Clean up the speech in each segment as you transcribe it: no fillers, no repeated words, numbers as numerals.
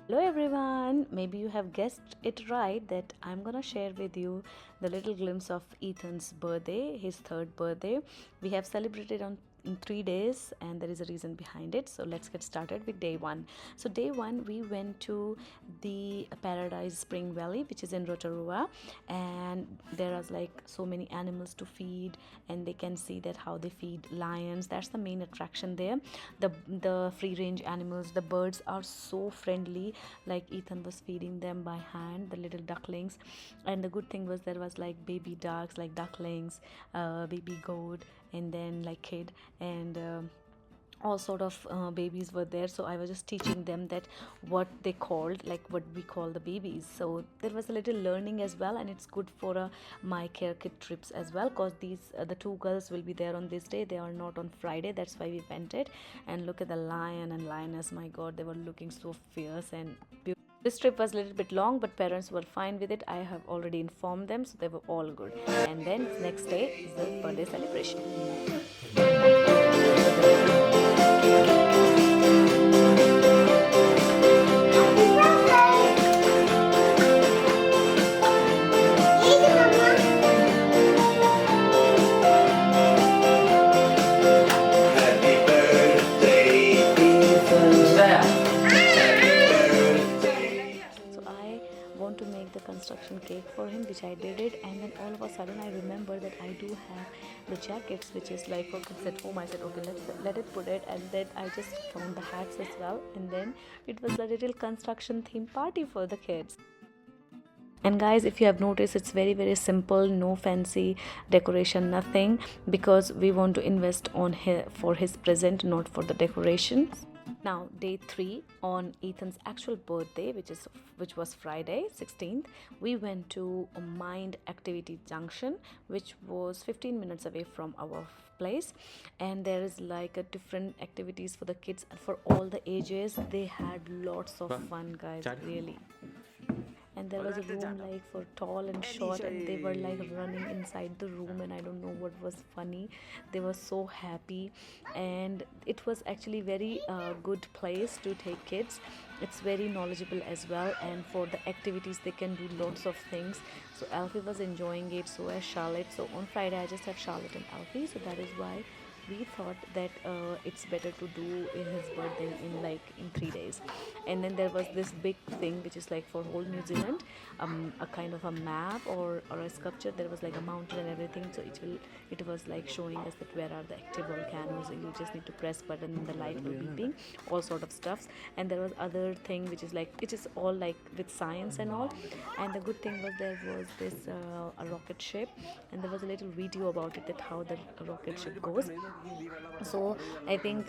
Hello everyone, maybe you have guessed it right that I'm gonna share with you the little glimpse of Ethan's birthday, his third birthday. We have celebrated on in 3 days and there is a reason behind it. So let's get started with day one. So day one we went to the Paradise Spring Valley, which is in Rotorua, and there are like so many animals to feed, and they can see that how they feed lions. That's the main attraction there. The free range animals, the birds are so friendly. Like Ethan was feeding them by hand, the little ducklings, and the good thing was there was like baby ducks, like ducklings, baby goat, and then like kid, and all sort of babies were there. So I was just teaching them that what they called, like what we call the babies. So there was a little learning as well, and it's good for my care kid trips as well, because these the two girls will be there on this day. They are not on Friday, that's why we went it. And look at the lion and lioness, my god, they were looking so fierce and beautiful. This trip was a little bit long, but parents were fine with it. I have already informed them, so they were all good. And then next day is the birthday celebration. So I want to make the construction cake for him, which I did it, and then all of a sudden I remember that I do have the jackets, which is like for kids at home. I said okay, let it put it, and then I just found the hats as well, and then it was a little construction theme party for the kids. And guys, if you have noticed, it's very simple, no fancy decoration, nothing, because we want to invest on for his present, not for the decoration. Now day 3, on Ethan's actual birthday, which was Friday 16th, we went to a Mind Activity Junction, which was 15 minutes away from our place, and there is like a different activities for the kids for all the ages. They had lots of fun, guys, really. And there was a room like for tall and short, and they were like running inside the room, and I don't know what was funny. They were so happy, and it was actually very good place to take kids. It's very knowledgeable as well, and for the activities they can do lots of things. So Alfie was enjoying it, so as Charlotte. So on Friday I just have Charlotte and Alfie, so that is why we thought that it's better to do in his birthday in 3 days. And then there was this big thing which is like for whole New Zealand, a kind of a map or a sculpture. There was like a mountain and everything, so it was like showing us that where are the active volcanoes, and you just need to press button and the light will beeping, all sort of stuffs. And there was other thing which is like, it is all like with science and all. And the good thing was there was this a rocket ship, and there was a little video about it, that how the rocket ship goes. So I think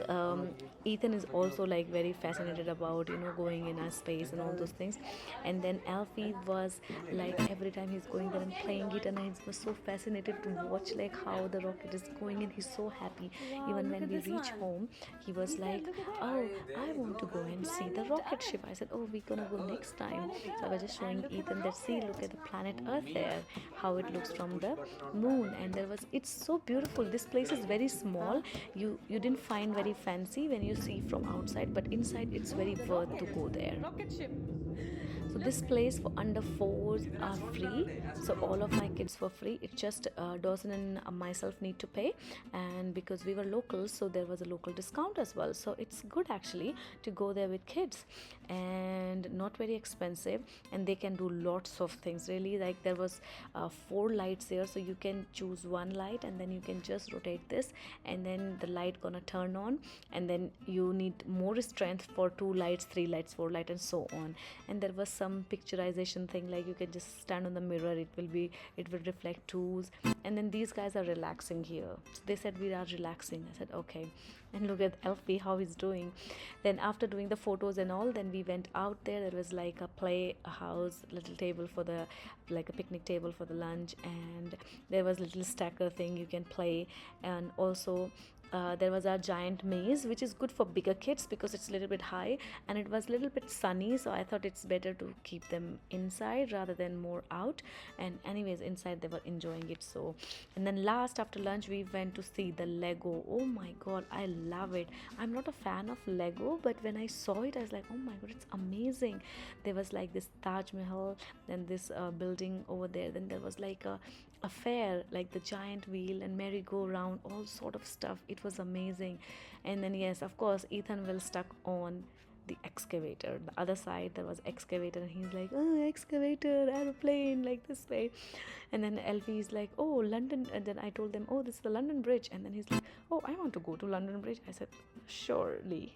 Ethan is also like very fascinated about going in a space and all those things. And then Alfie was like, every time he's going there and playing it, and he was so fascinated to watch like how the rocket is going, and he's so happy. Even when we reach home, he was like, oh, I want to go and see the rocket ship. I said, oh, we're gonna go next time. So I was just showing Ethan that, see, look at the planet Earth there, how it looks from the moon. And there was, it's so beautiful. This place is very small. You didn't find very fancy when you see from outside, but inside it's very worth to go there. So this place for under 4s are free, so all of my kids were free. It's just Dawson and myself need to pay, and because we were locals, so there was a local discount as well. So it's good actually to go there with kids, and not very expensive, and they can do lots of things really. Like there was 4 lights there, so you can choose one light, and then you can just rotate this, and then the light gonna turn on, and then you need more strength for 2 lights, 3 lights, 4 lights, and so on. And there was some picturization thing, like you can just stand on the mirror, it will reflect tools. And then these guys are relaxing here, so they said we are relaxing. I said okay. And look at Elfie, how he's doing. Then after doing the photos and all, then we went out there. There was like a play house, little table for the, like a picnic table for the lunch, and there was little stacker thing you can play. And also there was a giant maze which is good for bigger kids because it's a little bit high, and it was a little bit sunny, so I thought it's better to keep them inside rather than more out. And anyways, inside they were enjoying it. So, and then last after lunch we went to see the Lego. Oh my god, I love it. I'm not a fan of Lego, but when I saw it I was like, oh my god, it's amazing. There was like this Taj Mahal, then this building over there, then there was like a fair, like the giant wheel and merry-go-round, all sort of stuff. It was amazing. And then yes, of course, Ethan will stuck on the excavator. The other side there was excavator, and he's like, oh, excavator, aeroplane, like this way. And then Elfie is like, oh, London. And then I told them, oh, this is the London Bridge. And then he's like, oh, I want to go to London Bridge. I said, surely.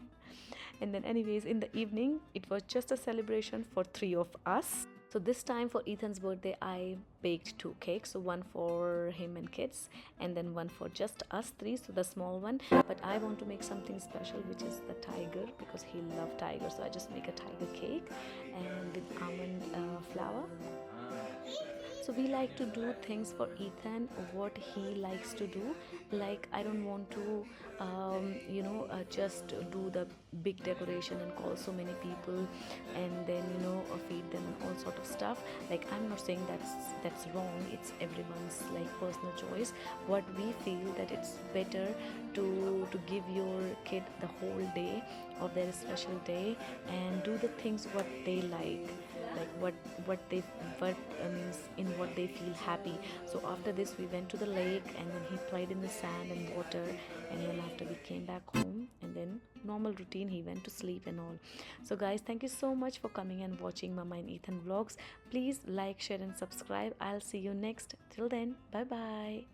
And then anyways, in the evening it was just a celebration for three of us. So this time for Ethan's birthday I baked two cakes, so one for him and kids, and then one for just us three, so the small one. But I want to make something special, which is the tiger, because he loved tiger. So I just make a tiger cake and with almond flour. So we like to do things for Ethan what he likes to do. Like, I don't want to just do the big decoration and call so many people and then feed them and all sort of stuff. Like, I'm not saying that's wrong. It's everyone's like personal choice. What we feel that it's better to give your kid the whole day of their special day and do the things what they like what means in what they feel happy. So after this we went to the lake, and then he played in the sand and water, and then after we came back home, and then normal routine, he went to sleep and all. So guys, thank you so much for coming and watching Mama and Ethan vlogs. Please like, share and subscribe. I'll see you next. Till then, bye bye.